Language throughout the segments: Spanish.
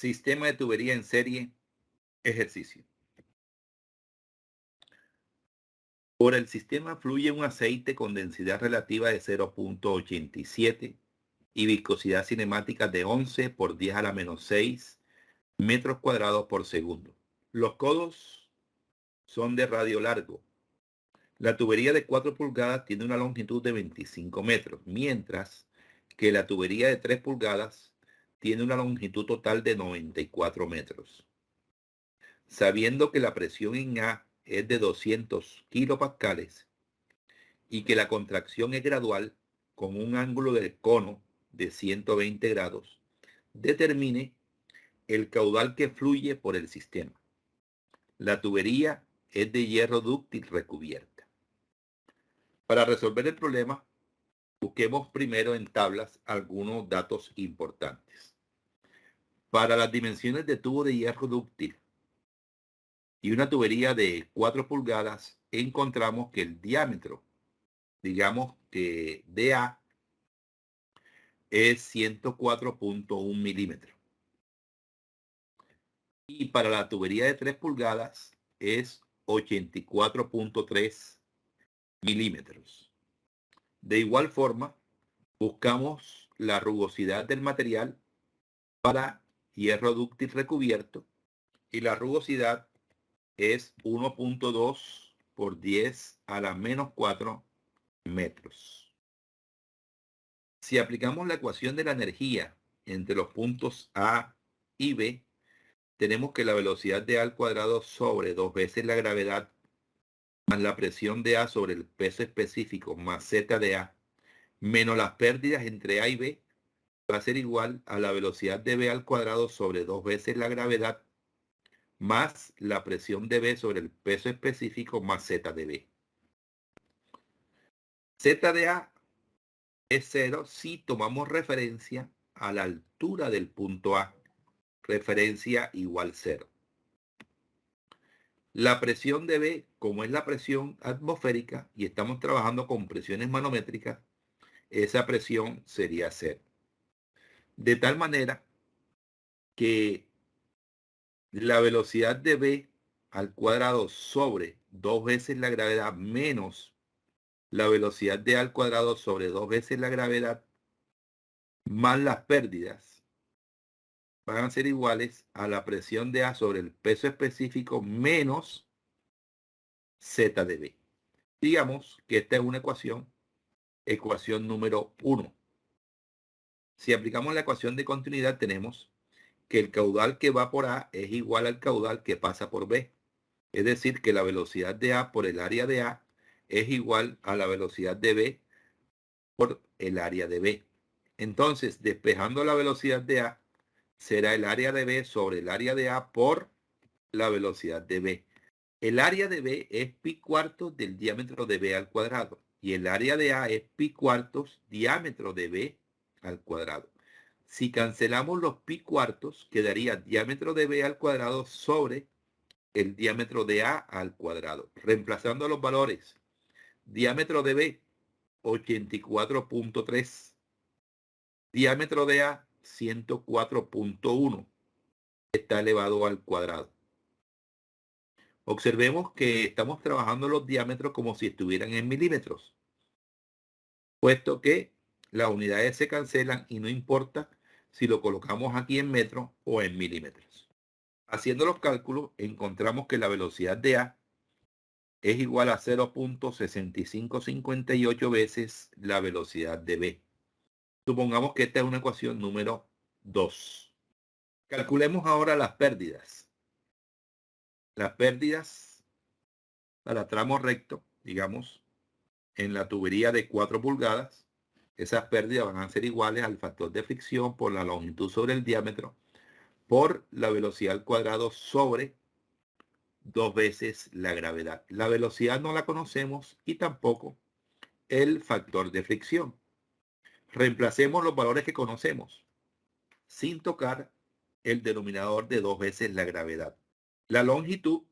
Sistema de tubería en serie, ejercicio. Por el sistema fluye un aceite con densidad relativa de 0.87 y viscosidad cinemática de 11 por 10 a la menos 6 metros cuadrados por segundo. Los codos son de radio largo. La tubería de 4 pulgadas tiene una longitud de 25 metros, mientras que la tubería de 3 pulgadas tiene una longitud total de 94 metros. Sabiendo que la presión en A es de 200 kilopascales y que la contracción es gradual con un ángulo del cono de 120 grados, determine el caudal que fluye por el sistema. La tubería es de hierro dúctil recubierta. Para resolver el problema, busquemos primero en tablas algunos datos importantes. Para las dimensiones de tubo de hierro dúctil y una tubería de 4 pulgadas, encontramos que el diámetro, digamos que DA, es 104.1 milímetros. Y para la tubería de 3 pulgadas es 84.3 milímetros. De igual forma, buscamos la rugosidad del material para hierro dúctil recubierto y la rugosidad es 1.2 por 10 a la menos 4 metros. Si aplicamos la ecuación de la energía entre los puntos A y B, tenemos que la velocidad de A al cuadrado sobre 2 veces la gravedad más la presión de A sobre el peso específico más Z de A menos las pérdidas entre A y B va a ser igual a la velocidad de B al cuadrado sobre 2 veces la gravedad más la presión de B sobre el peso específico más Z de B. Z de A es 0 si tomamos referencia a la altura del punto A, referencia igual 0. La presión de B, como es la presión atmosférica y estamos trabajando con presiones manométricas, esa presión sería 0. De tal manera que la velocidad de B al cuadrado sobre 2 veces la gravedad menos la velocidad de A al cuadrado sobre 2 veces la gravedad más las pérdidas van a ser iguales a la presión de A sobre el peso específico menos Z de B. Digamos que esta es una ecuación número 1. Si aplicamos la ecuación de continuidad, tenemos que el caudal que va por A es igual al caudal que pasa por B. Es decir, que la velocidad de A por el área de A es igual a la velocidad de B por el área de B. Entonces, despejando la velocidad de A, será el área de B sobre el área de A por la velocidad de B. El área de B es pi cuartos del diámetro de B al cuadrado y el área de A es pi cuartos diámetro de B al cuadrado. Si cancelamos los pi cuartos, quedaría diámetro de B al cuadrado sobre el diámetro de A al cuadrado. Reemplazando los valores, diámetro de B, 84.3. Diámetro de A, 104.1. Está elevado al cuadrado. Observemos que estamos trabajando los diámetros como si estuvieran en milímetros, puesto que las unidades se cancelan y no importa si lo colocamos aquí en metros o en milímetros. Haciendo los cálculos, encontramos que la velocidad de A es igual a 0.6558 veces la velocidad de B. Supongamos que esta es una ecuación número 2. Calculemos ahora las pérdidas. Las pérdidas para tramo recto, digamos, en la tubería de 4 pulgadas, esas pérdidas van a ser iguales al factor de fricción por la longitud sobre el diámetro por la velocidad al cuadrado sobre 2 veces la gravedad. La velocidad no la conocemos y tampoco el factor de fricción. Reemplacemos los valores que conocemos sin tocar el denominador de 2 veces la gravedad. La longitud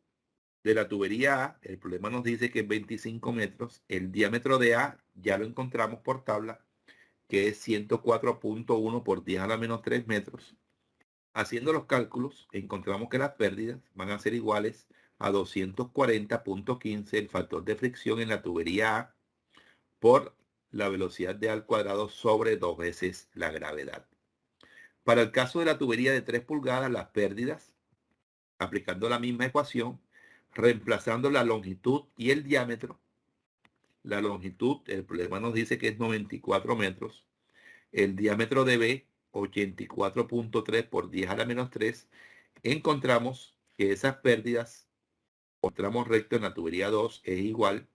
de la tubería A, el problema nos dice que es 25 metros. El diámetro de A ya lo encontramos por tabla, que es 104.1 por 10 a la menos 3 metros. Haciendo los cálculos, encontramos que las pérdidas van a ser iguales a 240.15 el factor de fricción en la tubería A por la velocidad de A al cuadrado sobre 2 veces la gravedad. Para el caso de la tubería de 3 pulgadas, las pérdidas, aplicando la misma ecuación, reemplazando la longitud y el diámetro. La longitud, el problema nos dice que es 94 metros. El diámetro de B, 84.3 por 10 a la menos 3. Encontramos que esas pérdidas por tramo recto en la tubería 2 es igual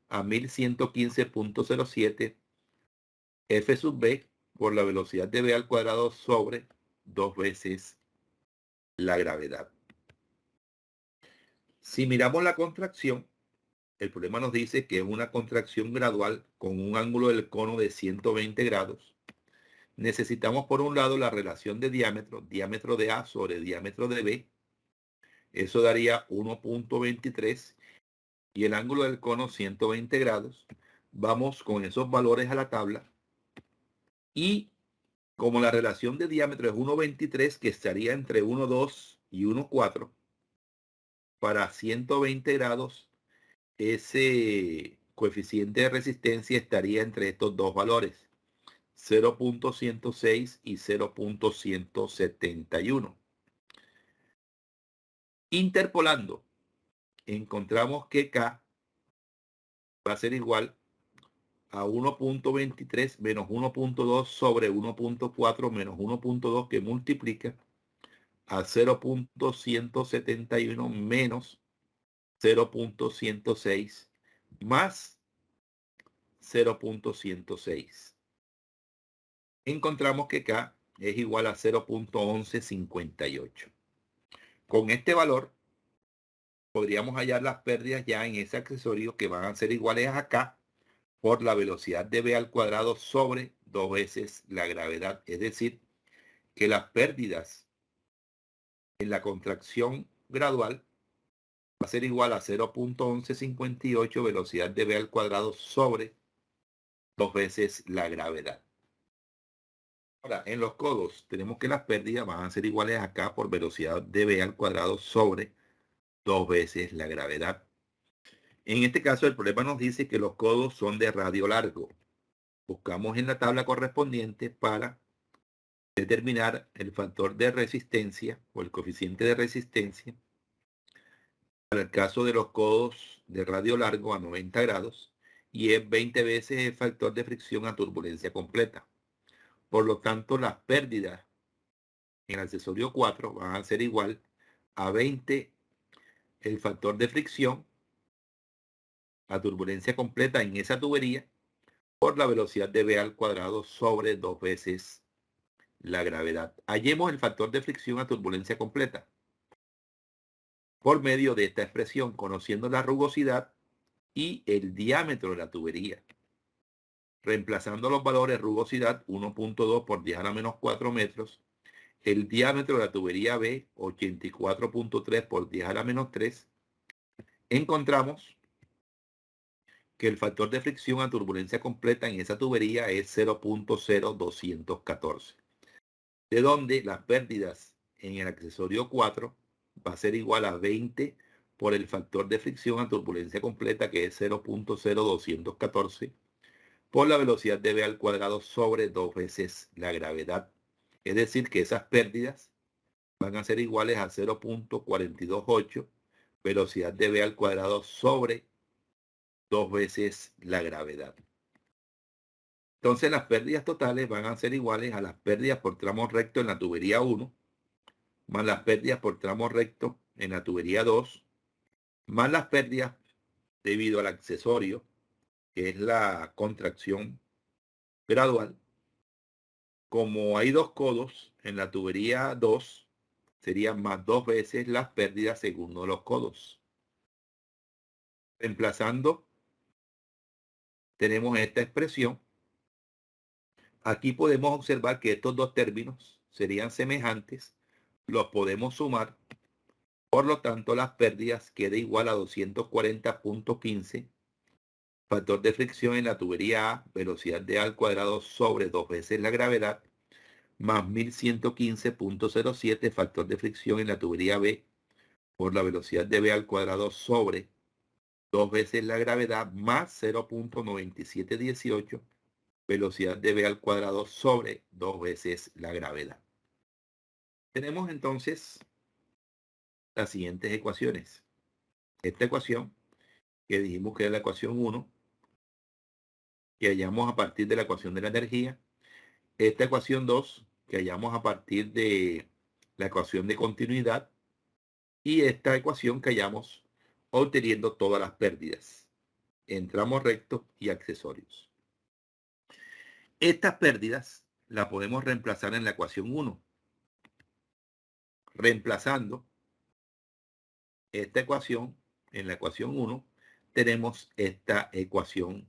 a 1115.07 F sub B por la velocidad de B al cuadrado sobre 2 veces la gravedad. Si miramos la contracción, el problema nos dice que es una contracción gradual con un ángulo del cono de 120 grados. Necesitamos por un lado la relación de diámetro de A sobre diámetro de B. Eso daría 1.23 y el ángulo del cono 120 grados. Vamos con esos valores a la tabla y como la relación de diámetro es 1.23, que estaría entre 1.2 y 1.4, para 120 grados ese coeficiente de resistencia estaría entre estos dos valores, 0.106 y 0.171. Interpolando, encontramos que K va a ser igual a 1.23 menos 1.2 sobre 1.4 menos 1.2 que multiplica a 0.171 menos 0.106 más 0.106. Encontramos que K es igual a 0.1158. Con este valor podríamos hallar las pérdidas ya en ese accesorio que van a ser iguales a K por la velocidad de B al cuadrado sobre 2 veces la gravedad. Es decir, que las pérdidas en la contracción gradual va a ser igual a 0.1158 velocidad de B al cuadrado sobre 2 veces la gravedad. Ahora, en los codos tenemos que las pérdidas van a ser iguales a K por velocidad de B al cuadrado sobre 2 veces la gravedad. En este caso, el problema nos dice que los codos son de radio largo. Buscamos en la tabla correspondiente para determinar el factor de resistencia o el coeficiente de resistencia para el caso de los codos de radio largo a 90 grados y es 20 veces el factor de fricción a turbulencia completa. Por lo tanto, las pérdidas en el accesorio 4 van a ser igual a 20 el factor de fricción a turbulencia completa en esa tubería por la velocidad de B al cuadrado sobre 2 veces la gravedad. Hallemos el factor de fricción a turbulencia completa por medio de esta expresión, conociendo la rugosidad y el diámetro de la tubería. Reemplazando los valores rugosidad 1.2 por 10 a la menos 4 metros, el diámetro de la tubería B 84.3 por 10 a la menos 3, encontramos que el factor de fricción a turbulencia completa en esa tubería es 0.0214, de donde las pérdidas en el accesorio 4 va a ser igual a 20 por el factor de fricción a turbulencia completa, que es 0.0214, por la velocidad de B al cuadrado sobre 2 veces la gravedad. Es decir, que esas pérdidas van a ser iguales a 0.428 velocidad de B al cuadrado sobre 2 veces la gravedad. Entonces las pérdidas totales van a ser iguales a las pérdidas por tramo recto en la tubería 1, más las pérdidas por tramo recto en la tubería 2, más las pérdidas debido al accesorio, que es la contracción gradual. Como hay dos codos en la tubería 2, serían más 2 veces las pérdidas según uno de los codos. Reemplazando, tenemos esta expresión. Aquí podemos observar que estos dos términos serían semejantes, los podemos sumar, por lo tanto las pérdidas queda igual a 240.15, factor de fricción en la tubería A, velocidad de A al cuadrado sobre 2 veces la gravedad, más 1115.07 factor de fricción en la tubería B por la velocidad de B al cuadrado sobre 2 veces la gravedad más 0.9718 velocidad de B al cuadrado sobre 2 veces la gravedad. Tenemos entonces las siguientes ecuaciones. Esta ecuación, que dijimos que era la ecuación 1, que hallamos a partir de la ecuación de la energía. Esta ecuación 2, que hallamos a partir de la ecuación de continuidad. Y esta ecuación que hallamos obteniendo todas las pérdidas en tramos rectos y accesorios. Estas pérdidas las podemos reemplazar en la ecuación 1. Reemplazando esta ecuación en la ecuación 1, tenemos esta ecuación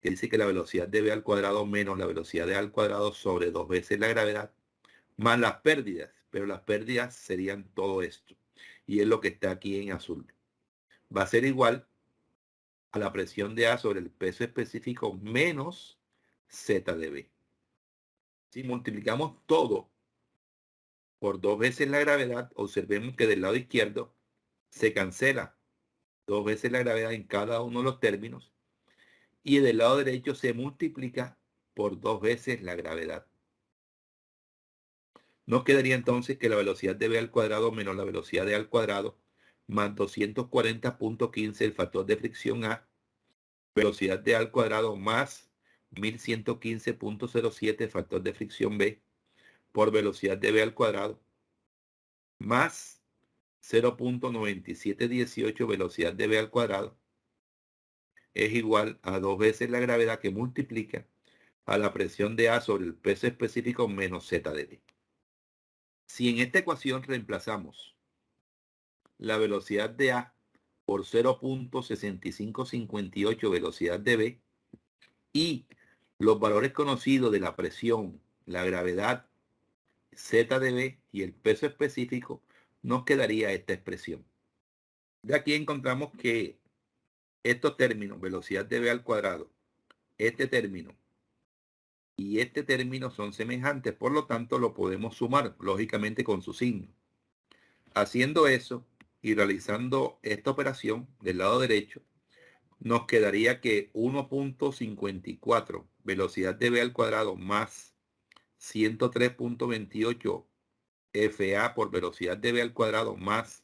que dice que la velocidad de v al cuadrado menos la velocidad de a al cuadrado sobre 2 veces la gravedad, más las pérdidas, pero las pérdidas serían todo esto, y es lo que está aquí en azul. Va a ser igual a la presión de A sobre el peso específico menos Z de B. Si multiplicamos todo por 2 veces la gravedad, observemos que del lado izquierdo se cancela 2 veces la gravedad en cada uno de los términos, y del lado derecho se multiplica por 2 veces la gravedad. Nos quedaría entonces que la velocidad de v al cuadrado menos la velocidad de a al cuadrado más 240.15 el factor de fricción A, velocidad de a al cuadrado más 1115.07 factor de fricción B por velocidad de v al cuadrado más 0.9718 velocidad de v al cuadrado es igual a 2 veces la gravedad que multiplica a la presión de A sobre el peso específico menos Z de B. Si en esta ecuación reemplazamos la velocidad de A por 0.6558 velocidad de B y los valores conocidos de la presión, la gravedad, Z de B y el peso específico, nos quedaría esta expresión. De aquí encontramos que estos términos, velocidad de V al cuadrado, este término y este término son semejantes, por lo tanto lo podemos sumar, lógicamente con su signo. Haciendo eso y realizando esta operación del lado derecho, nos quedaría que 1.54 velocidad de V al cuadrado más 103.28 FA por velocidad de V al cuadrado más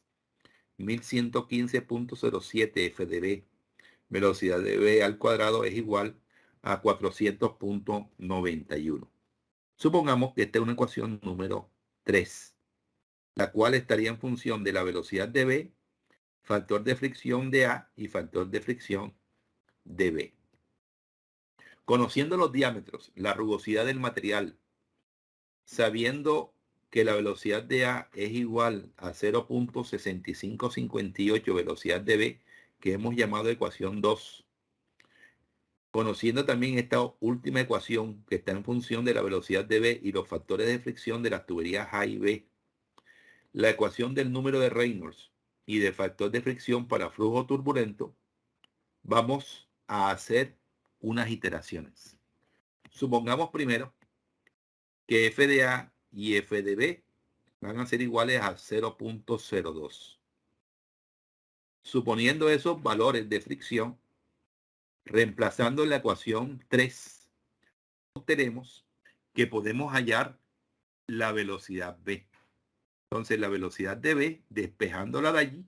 1115.07 F de B velocidad de V al cuadrado es igual a 400.91. Supongamos que esta es una ecuación número 3, la cual estaría en función de la velocidad de V, factor de fricción de A y factor de fricción de B. Conociendo los diámetros, la rugosidad del material, sabiendo que la velocidad de A es igual a 0.6558 velocidad de B, que hemos llamado ecuación 2. Conociendo también esta última ecuación que está en función de la velocidad de B y los factores de fricción de las tuberías A y B, la ecuación del número de Reynolds y del factor de fricción para flujo turbulento, vamos a hacer unas iteraciones. Supongamos primero que F de A y F de B van a ser iguales a 0.02. Suponiendo esos valores de fricción, reemplazando la ecuación 3, obtenemos que podemos hallar la velocidad B. Entonces la velocidad de B, despejándola de allí,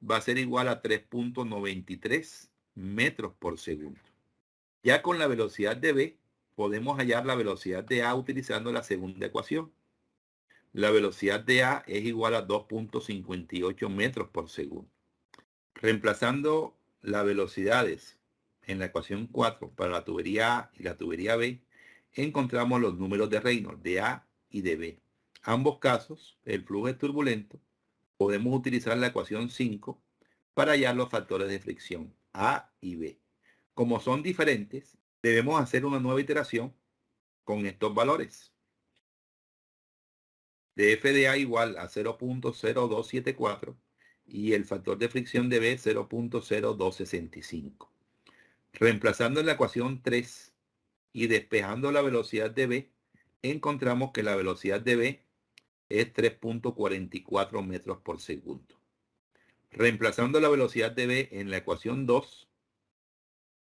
va a ser igual a 3.93 metros por segundo. Ya con la velocidad de B, podemos hallar la velocidad de A utilizando la segunda ecuación. La velocidad de A es igual a 2.58 metros por segundo. Reemplazando las velocidades en la ecuación 4 para la tubería A y la tubería B, encontramos los números de Reynolds de A y de B. Ambos casos, el flujo es turbulento, podemos utilizar la ecuación 5 para hallar los factores de fricción A y B. Como son diferentes, debemos hacer una nueva iteración con estos valores. De F de A igual a 0.0274 y el factor de fricción de B 0.0265. Reemplazando en la ecuación 3 y despejando la velocidad de B, encontramos que la velocidad de B es 3.44 metros por segundo. Reemplazando la velocidad de B en la ecuación 2,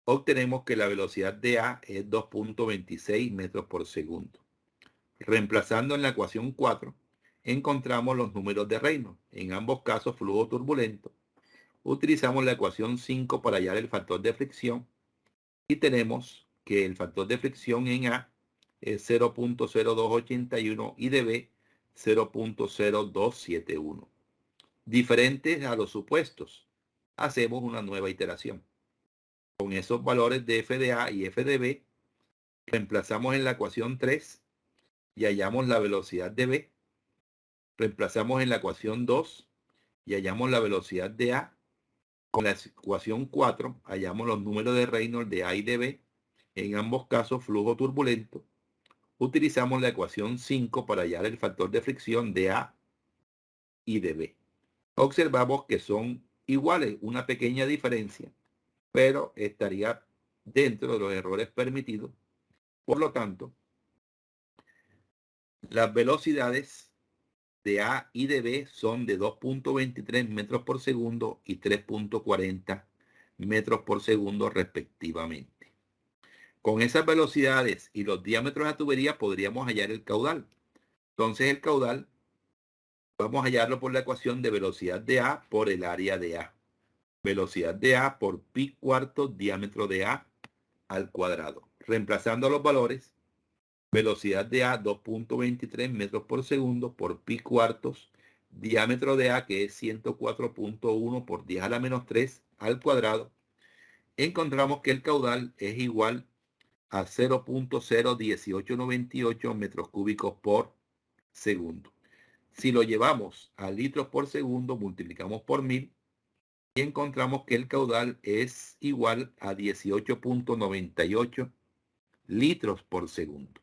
obtenemos que la velocidad de A es 2.26 metros por segundo. Reemplazando en la ecuación 4, encontramos los números de Reynolds. En ambos casos, flujo turbulento. Utilizamos la ecuación 5 para hallar el factor de fricción y tenemos que el factor de fricción en A es 0.0281 y de B 0.0271. Diferentes a los supuestos, hacemos una nueva iteración. Con esos valores de f de A y f de B, reemplazamos en la ecuación 3 y hallamos la velocidad de B. Reemplazamos en la ecuación 2 y hallamos la velocidad de A. Con la ecuación 4 hallamos los números de Reynolds de A y de B. En ambos casos, flujo turbulento. Utilizamos la ecuación 5 para hallar el factor de fricción de A y de B. Observamos que son iguales, una pequeña diferencia, pero estaría dentro de los errores permitidos. Por lo tanto, las velocidades de A y de B son de 2.23 metros por segundo y 3.40 metros por segundo respectivamente. Con esas velocidades y los diámetros de la tubería podríamos hallar el caudal. Entonces el caudal vamos a hallarlo por la ecuación de velocidad de A por el área de A. Velocidad de A por pi cuarto diámetro de A al cuadrado. Reemplazando los valores, velocidad de A 2.23 metros por segundo por pi cuartos, diámetro de A que es 104.1 por 10 a la menos 3 al cuadrado, encontramos que el caudal es igual a 0.01898 metros cúbicos por segundo. Si lo llevamos a litros por segundo, multiplicamos por 1000 y encontramos que el caudal es igual a 18.98 litros por segundo.